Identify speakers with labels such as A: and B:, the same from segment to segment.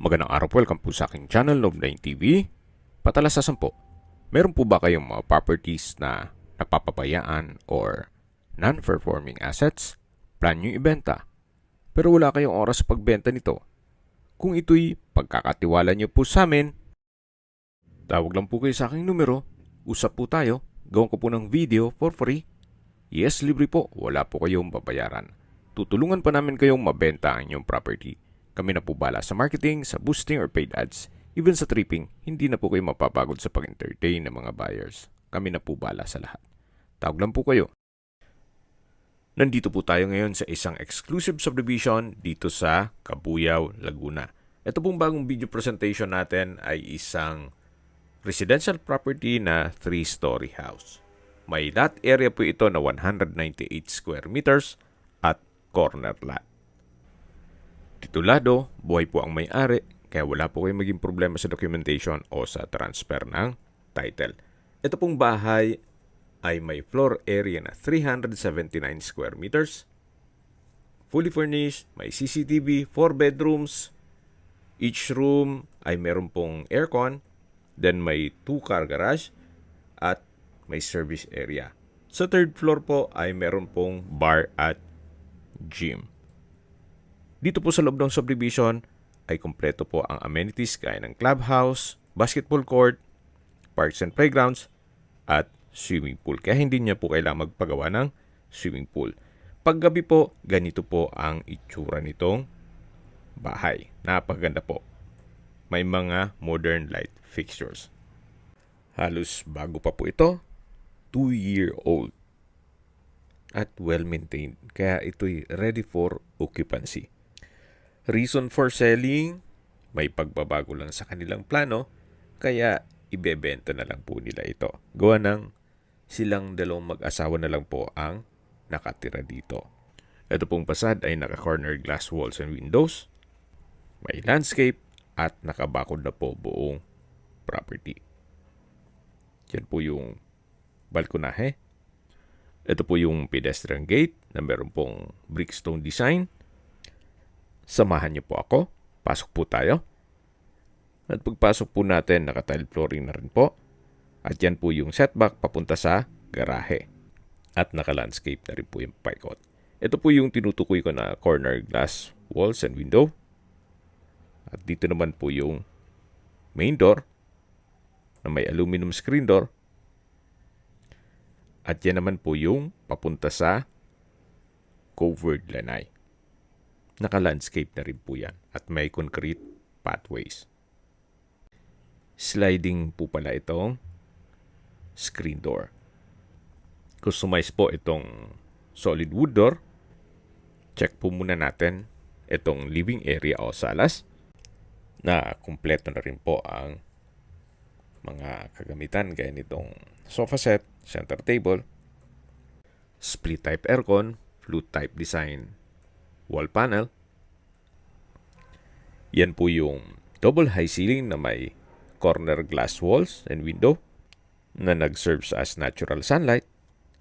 A: Magandang araw po, welcome po sa aking channel, Love9 TV. Patalasasan po, meron po ba kayong mga properties na napapabayaan or non-performing assets? Plan nyo ibenta, pero wala kayong oras sa pagbenta nito. Kung ito'y pagkakatiwala nyo po sa amin, tawag lang po kayo sa aking numero, usap po tayo, gawin ko po ng video for free. Yes, libre po, wala po kayong babayaran. Tutulungan pa namin kayong mabenta ang inyong property. Kami na po bala sa marketing, sa boosting or paid ads, even sa tripping, hindi na po kayo mapapagod sa pag-entertain ng mga buyers. Kami na po bala sa lahat. Tawag lang po kayo. Nandito po tayo ngayon sa isang exclusive subdivision dito sa Cabuyao, Laguna. Ito pong bagong video presentation natin ay isang residential property na 3-story house. May lot area po ito na 198 square meters at corner lot. Titulado, buhay po ang may-ari, kaya wala po kayong maging problema sa documentation o sa transfer ng title. Ito pong bahay ay may floor area na 379 square meters, fully furnished, may CCTV, 4 bedrooms, each room ay meron pong aircon, then may 2-car garage, at may service area. Sa third floor po ay meron pong bar at gym. Dito po sa loob ng subdivision ay kompleto po ang amenities gaya ng clubhouse, basketball court, parks and playgrounds, at swimming pool. Kaya hindi niya po kailangang magpagawa ng swimming pool. Paggabi po, ganito po ang itsura nitong bahay. Napakaganda po. May mga modern light fixtures. Halos bago pa po ito, 2-year-old. At well-maintained. Kaya ito'y ready for occupancy. Reason for selling, may pagbabago lang sa kanilang plano, kaya ibebenta na lang po nila ito. Gawa ng silang dalawang mag-asawa na lang po ang nakatira dito. Ito pong pasad ay naka-corner glass walls and windows, may landscape, at nakabakod na po buong property. Yan po yung balkonahe. Ito po yung pedestrian gate na meron pong brickstone design. Samahan niyo po ako. Pasok po tayo. At pagpasok po natin, naka-tile flooring na rin po. At yan po yung setback papunta sa garahe. At naka-landscape na rin po yung paikot. Ito po yung tinutukoy ko na corner glass walls and window. At dito naman po yung main door na may aluminum screen door. At yan naman po yung papunta sa covered lanai. Naka-landscape na rin po yan at may concrete pathways. Sliding po pala itong screen door. Customize po itong solid wood door. Check po muna natin itong living area o salas na kumpleto na rin po ang mga kagamitan gaya nitong sofa set, center table, split type aircon, flute type design, wall panel. Yan po yung double high ceiling na may corner glass walls and window na nag-serves as natural sunlight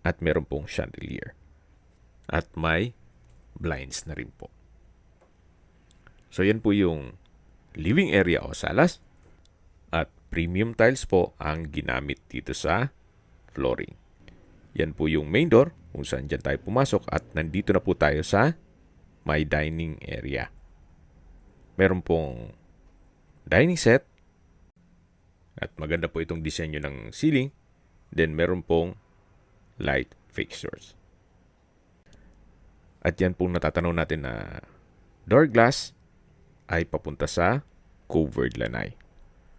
A: at meron pong chandelier. At may blinds na rin po. So yan po yung living area o salas at premium tiles po ang ginamit dito sa flooring. Yan po yung main door kung saan dyan tayo pumasok at nandito na po tayo sa may dining area. Meron pong dining set at maganda po itong disenyo ng ceiling. Then meron pong light fixtures. At yan pong natatanaw natin na door glass ay papunta sa covered lanai.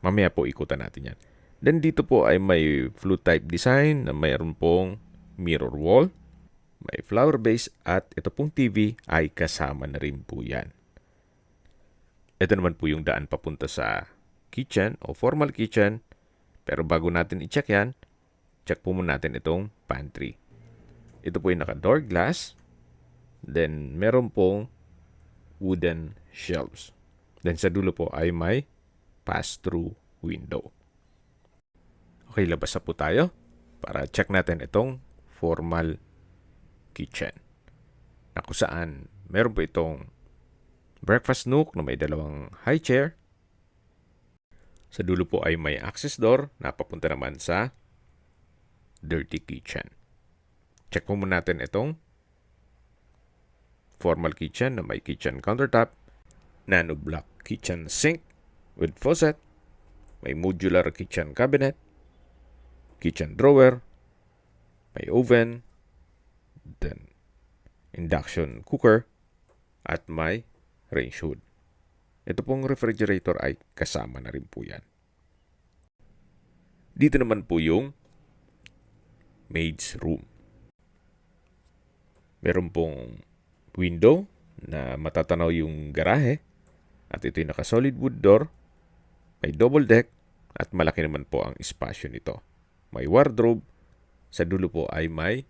A: Mamaya po ikutan natin yan. Then dito po ay may flute type design na mayroon pong mirror wall, may flower base at ito pong TV ay kasama na rin po yan. Ito naman po yung daan papunta sa kitchen o formal kitchen. Pero bago natin i-check yan, check po muna natin itong pantry. Ito po yung naka-door glass. Then meron pong wooden shelves. Then sa dulo po ay may pass-through window. Okay, labas na po tayo para check natin itong formal kitchen. Na kung saan meron po itong breakfast nook na may dalawang high chair Sa dulo po ay may access door na papunta naman sa dirty kitchen. Check po muna natin itong formal kitchen na may kitchen countertop, nano block kitchen sink with faucet, may modular kitchen cabinet, kitchen drawer, may oven, then induction cooker, at may range hood. Ito pong refrigerator ay kasama na rin po yan. Dito naman po yung maid's room. Meron pong window na matatanaw yung garahe at ito'y naka-solid wood door, may double deck at malaki naman po ang espasyo nito. May wardrobe, sa dulo po ay may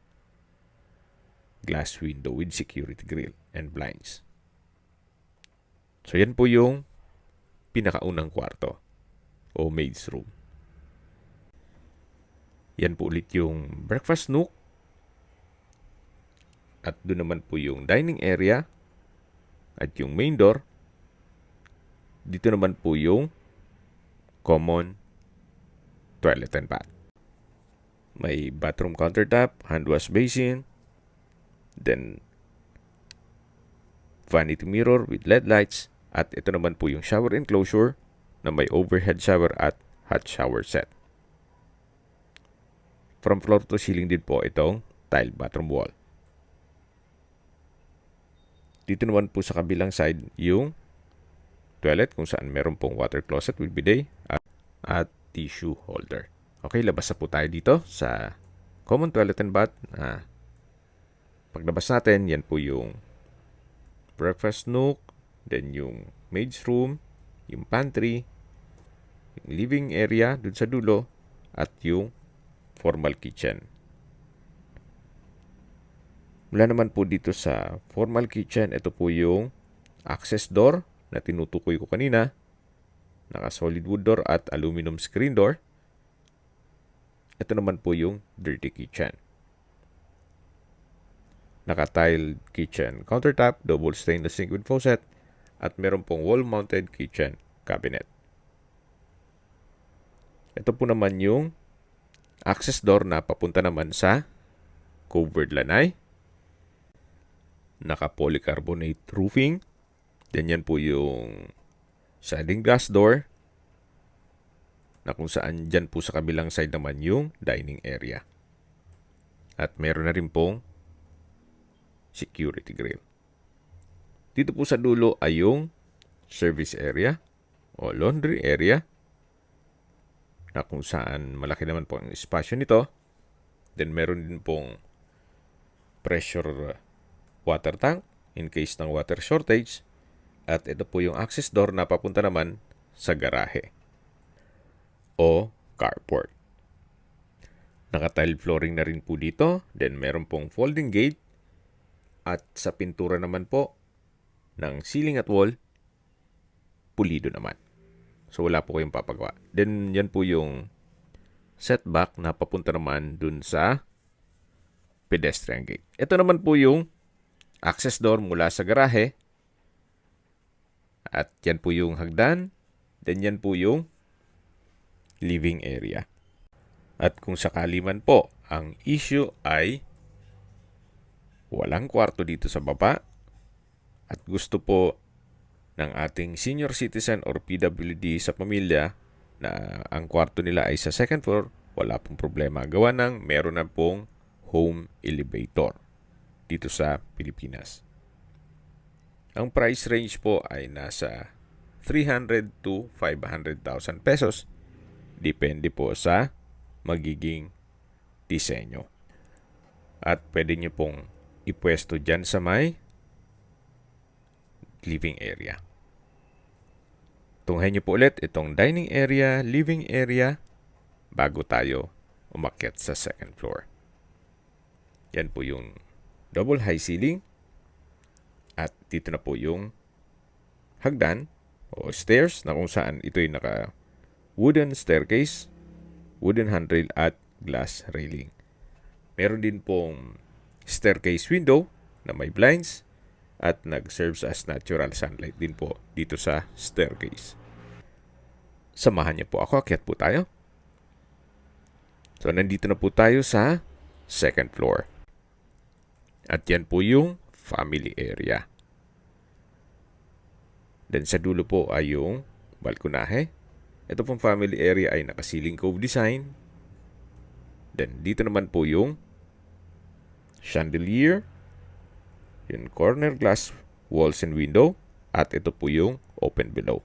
A: glass window with security grill and blinds. So yan po yung pinakaunang kwarto o maid's room. Yan po ulit yung breakfast nook. At doon naman po yung dining area at yung main door. Dito naman po yung common toilet and bath. May bathroom countertop, hand wash basin, then vanity mirror with LED lights. At ito naman po yung shower enclosure na may overhead shower at hot shower set. From floor to ceiling din po itong tile bathroom wall. Dito naman po sa kabilang side yung toilet kung saan meron pong water closet with bidet at tissue holder. Okay, labas na po tayo dito sa common toilet and bath. Paglabas natin, yan po yung breakfast nook, then yung maid's room, yung pantry, yung living area dun sa dulo, at yung formal kitchen. Mula naman po dito sa formal kitchen, ito po yung access door na tinutukoy ko kanina. Naka-solid wood door at aluminum screen door. Ito naman po yung dirty kitchen. Naka-tiled kitchen countertop, double stainless sink with faucet, at meron pong wall-mounted kitchen cabinet. Ito po naman yung access door na papunta naman sa covered lanai. Naka-polycarbonate roofing. Then yan po yung sliding glass door na kung saan dyan po sa kabilang side naman yung dining area. At meron na rin pong security grill. Dito po sa dulo ay yung service area o laundry area na kung saan malaki naman po ang espasyo nito. Then meron din pong pressure water tank in case ng water shortage. At ito po yung access door na papunta naman sa garahe o carport. Naka-tile flooring na rin po dito. Then meron pong folding gate. At sa pintura naman po ng ceiling at wall, pulido naman. So wala po kayong papagawa. Then yan po yung setback na papunta naman dun sa pedestrian gate. Ito naman po yung access door mula sa garahe. At yan po yung hagdan. Then yan po yung living area. At kung sakali man po, ang issue ay walang kwarto dito sa baba at gusto po ng ating senior citizen or PWD sa pamilya na ang kwarto nila ay sa second floor, wala pong problema. Gawa ng meron na pong home elevator dito sa Pilipinas. Ang price range po ay nasa 300 to 500,000 pesos. Depende po sa magiging disenyo. At pwede nyo pong ipwesto dyan sa may living area. Tunghayin nyo po ulit itong dining area, living area, bago tayo umakyat sa second floor. Yan po yung double high ceiling. At dito na po yung hagdan o stairs na kung saan ito'y naka wooden staircase, wooden handrail at glass railing. Meron din pong staircase window na may blinds at nag-serves as natural sunlight din po dito sa staircase. Samahan niyo po ako, akyat po tayo. So, nandito na po tayo sa second floor. At yan po yung family area. Then sa dulo po ay yung balkonahe. Ito pong family area ay naka-ceiling cove design. Then dito naman po yung chandelier, yung corner glass walls and window, at ito po yung open below.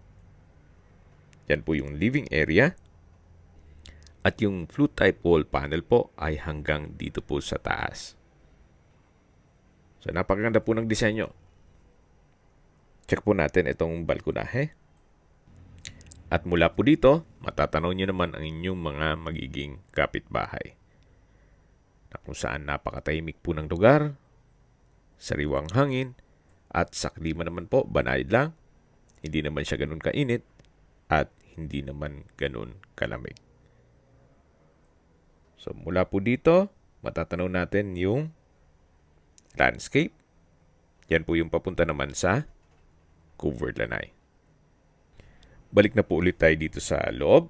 A: Yan po yung living area. At yung flute type wall panel po ay hanggang dito po sa taas. So napakaganda po ng disenyo. Check po natin itong balkonahe. At mula po dito, matatanaw nyo naman ang inyong mga magiging kapitbahay. Na kung saan napakatahimik po ng lugar, sariwang hangin, at sa klima naman po, banayad lang. Hindi naman siya ganun kainit, at hindi naman ganun kalamig. So mula po dito, matatanaw natin yung landscape. Yan po yung papunta naman sa covered lanai. Balik na po ulit tayo dito sa loob.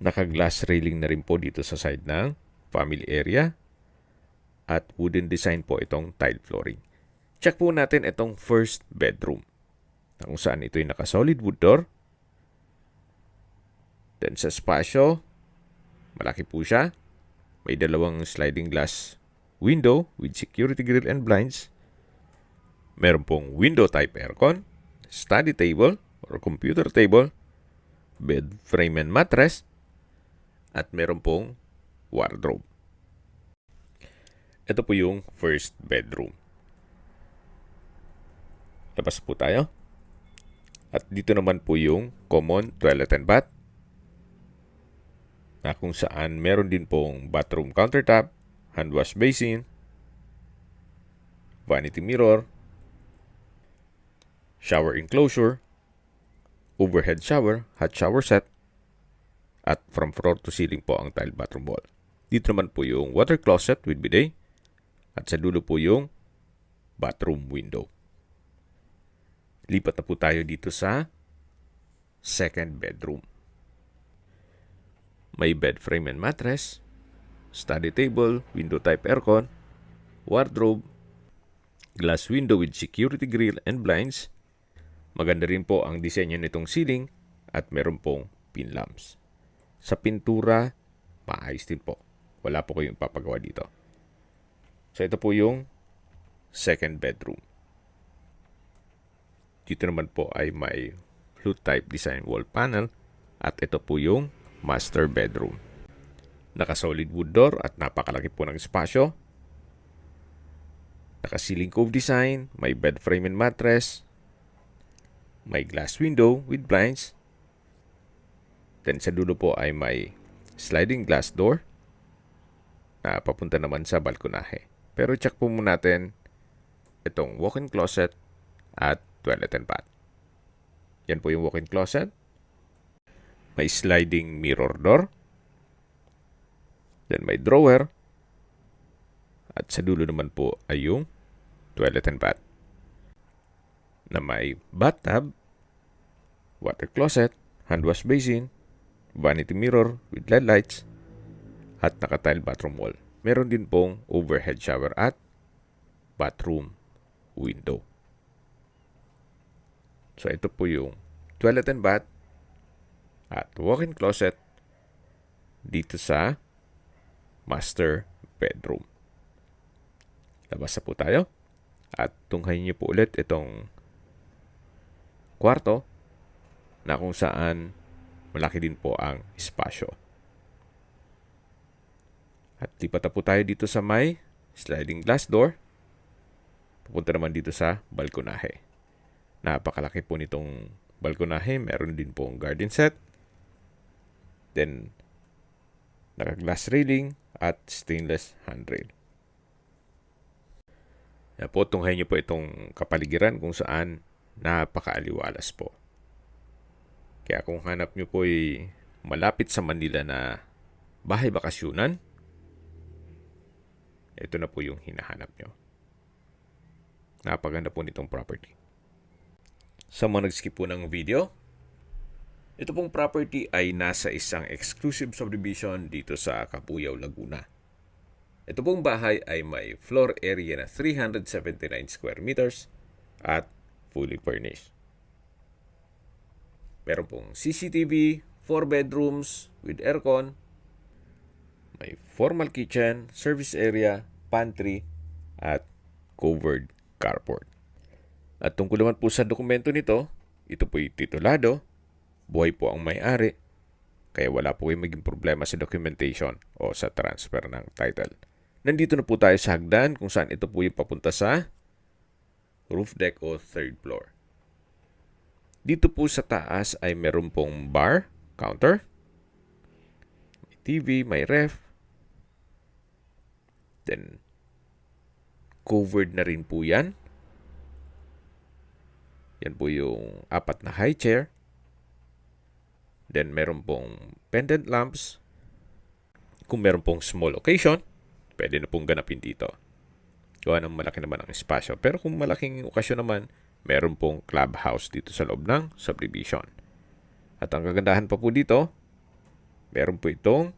A: Naka-glass railing na rin po dito sa side ng family area. At wooden design po itong tile flooring. Check po natin itong first bedroom. Na kung saan ito yung naka-solid wood door. Then sa spasyo, malaki po siya. May dalawang sliding glass window with security grill and blinds. Meron pong window type aircon, study table or computer table, bed frame and mattress, at meron pong wardrobe. Ito po yung first bedroom. Labas po tayo. At dito naman po yung common toilet and bath, na kung saan meron din pong bathroom countertop, hand wash basin, vanity mirror, shower enclosure, overhead shower, hot shower set, at from floor to ceiling po ang tile bathroom wall. Dito naman po yung water closet with bidet, at sa dulo po yung bathroom window. Lipat na po tayo dito sa second bedroom. May bed frame and mattress, study table, window type aircon, wardrobe, glass window with security grill and blinds. Maganda rin po ang disenyo nitong ceiling at meron pong pin lamps. Sa pintura, maayos din po. Wala po kayong papagawa dito. So ito po yung second bedroom. Dito naman po ay may flute type design wall panel at ito po yung master bedroom. Naka-solid wood door at napakalaki po ng espasyo. Naka-ceiling cove design, may bed frame and mattress, may glass window with blinds. Then sa dulo po ay may sliding glass door na papunta naman sa balkonahe. Pero check po muna natin itong walk-in closet at toilet and bath. Yan po yung walk-in closet. May sliding mirror door. Then may drawer. At sa dulo naman po ay yung toilet and bath na may bathtub, water closet, hand wash basin, vanity mirror with LED lights, at naka-tile bathroom wall. Meron din pong overhead shower at bathroom window. So ito po yung toilet and bath at walk-in closet dito sa master bedroom. Labas na po tayo at tunghayin niyo po ulit itong kwarto na kung saan malaki din po ang espasyo. At lipat na po tayo dito sa may sliding glass door. Pupunta naman dito sa balkonahe. Napakalaki po nitong balkonahe. Meron din pong garden set. Then, naka-glass railing at stainless handrail. Yan po, tunghayin niyo po itong kapaligiran kung saan napakaaliwalas po. Kaya kung hanap nyo po ay malapit sa Manila na bahay bakasyunan, ito na po yung hinahanap nyo. Napaganda po nitong property. Sa mga nag-skip po ng video, Ito pong property ay nasa isang exclusive subdivision dito sa Cabuyao, Laguna. Ito pong bahay ay may floor area na 379 square meters at fully furnished. Meron pong CCTV, 4 bedrooms with aircon, may formal kitchen, service area, pantry, at covered carport. At tungkol naman po sa dokumento nito, ito po'y titulado, buhay po ang may-ari, kaya wala po kayong maging problema sa documentation o sa transfer ng title. Nandito na po tayo sa hagdan kung saan ito po yung papunta sa roof deck o third floor. Dito po sa taas ay meron pong bar, counter, may TV, may ref, then covered na rin po yan. Yan po yung 4 na high chair. Then, meron pong pendant lamps. Kung meron pong small occasion, pwede na pong ganapin dito. Gawa ng malaki naman ang espasyo. Pero kung malaking okasyon naman, meron pong clubhouse dito sa loob ng subdivision. At ang kagandahan pa po dito, meron po itong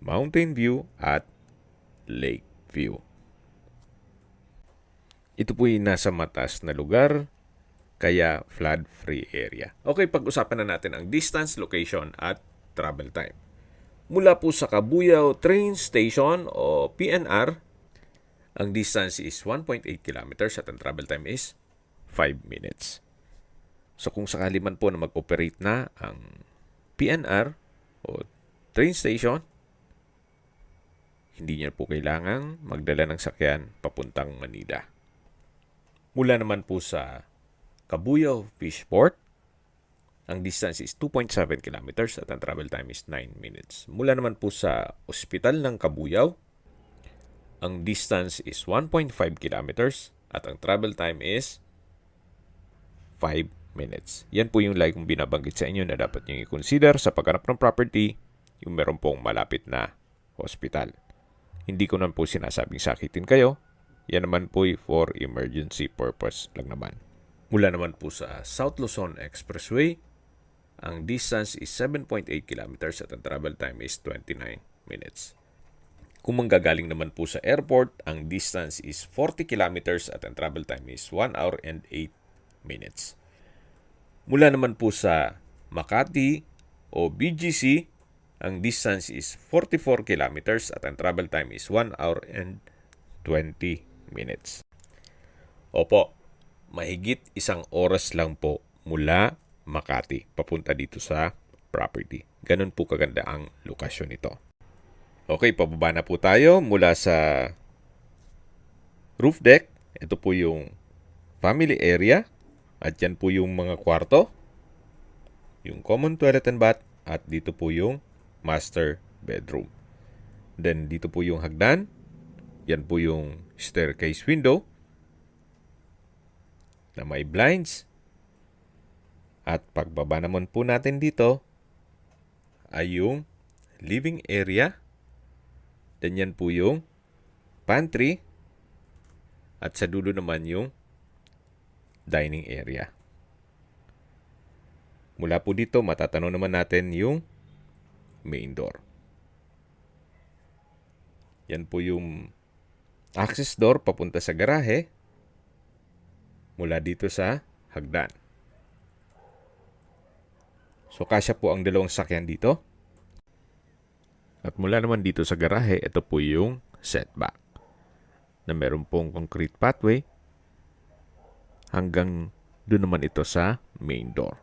A: mountain view at lake view. Ito po yung nasa mataas na lugar, kaya flood-free area. Okay, pag-usapan na natin ang distance, location, at travel time. Mula po sa Cabuyao Train Station o PNR, ang distance is 1.8 kilometers at ang travel time is 5 minutes. So kung sakali man po na mag-operate na ang PNR o train station, hindi niya po kailangang magdala ng sakyan papuntang Manila. Mula naman po sa Cabuyao Fishport, ang distance is 2.7 kilometers at ang travel time is 9 minutes. Mula naman po sa Ospital ng Cabuyao, ang distance is 1.5 kilometers at ang travel time is 5 minutes. Yan po yung like kong binabanggit sa inyo na dapat nyo i-consider sa paghanap ng property, yung meron pong malapit na hospital. Hindi ko naman po sinasabing sakitin kayo. Yan naman po for emergency purpose lang naman. Mula naman po sa South Luzon Expressway, ang distance is 7.8 kilometers at ang travel time is 29 minutes. Kung manggagaling naman po sa airport, ang distance is 40 kilometers at ang travel time is 1 hour and 8 minutes. Mula naman po sa Makati o BGC, ang distance is 44 kilometers at ang travel time is 1 hour and 20 minutes. Opo, mahigit 1 oras lang po mula Makati papunta dito sa property. Ganun po kaganda ang lokasyon nito. Okay, pababa na po tayo mula sa roof deck. Ito po yung family area at yan po yung mga kwarto, yung common toilet and bath at dito po yung master bedroom. Then dito po yung hagdan. Yan po yung staircase window na may blinds. At pagbaba naman po natin dito ay yung living area. Then yan po yung pantry. At sa dulo naman yung dining area. Mula po dito, matatanaw naman natin yung main door. Yan po yung access door papunta sa garahe. Mula dito sa hagdan. So, kasya po ang dalawang sakyan dito. At mula naman dito sa garahe, ito po yung setback. Na meron pong concrete pathway hanggang doon naman ito sa main door.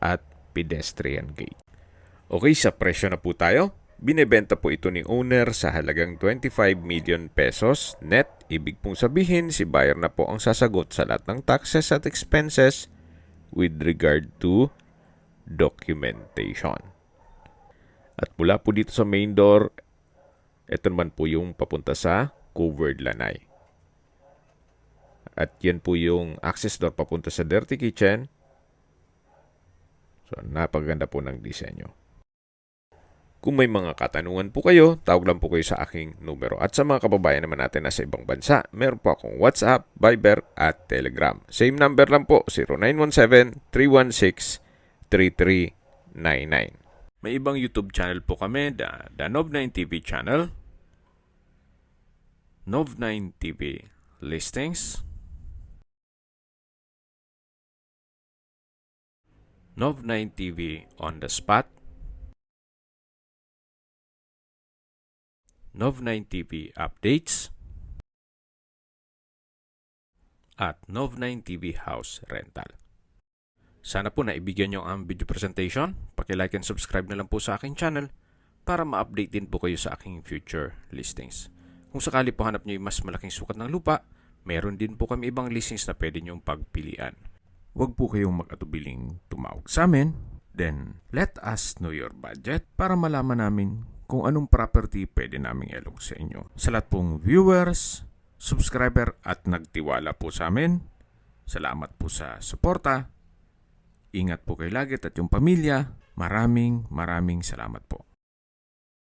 A: At pedestrian gate. Okay, sa presyo na po tayo. Binebenta po ito ni owner sa halagang 25 million pesos net. Ibig pong sabihin, si buyer na po ang sasagot sa lahat ng taxes at expenses with regard to documentation. At mula po dito sa main door, ito naman po yung papunta sa covered lanay. At yan po yung access door papunta sa dirty kitchen. So, napaganda po ng disenyo. Kung may mga katanungan po kayo, tawag lang po kayo sa aking numero. At sa mga kababayan naman natin na sa ibang bansa, meron po akong WhatsApp, Viber at Telegram. Same number lang po, 0917-316-3149. 3399. May ibang YouTube channel po kami, the Nov9 TV channel, Nov9 TV Listings, Nov9 TV On The Spot, Nov9 TV Updates, at Nov9 TV House Rental. Sana po naibigyan nyo ang video presentation. Paki-like and subscribe na lang po sa aking channel para ma-update din po kayo sa aking future listings. Kung sakali po hanap nyo yung mas malaking sukat ng lupa, meron din po kami ibang listings na pwede nyong pagpilian. Huwag po kayong mag-atubiling tumawag sa amin. Then, let us know your budget para malaman namin kung anong property pwede naming ilog sa inyo. Sa lahat pong viewers, subscriber at nagtiwala po sa amin, salamat po sa suporta. Ingat po kayo lagi at yung pamilya. Maraming salamat po.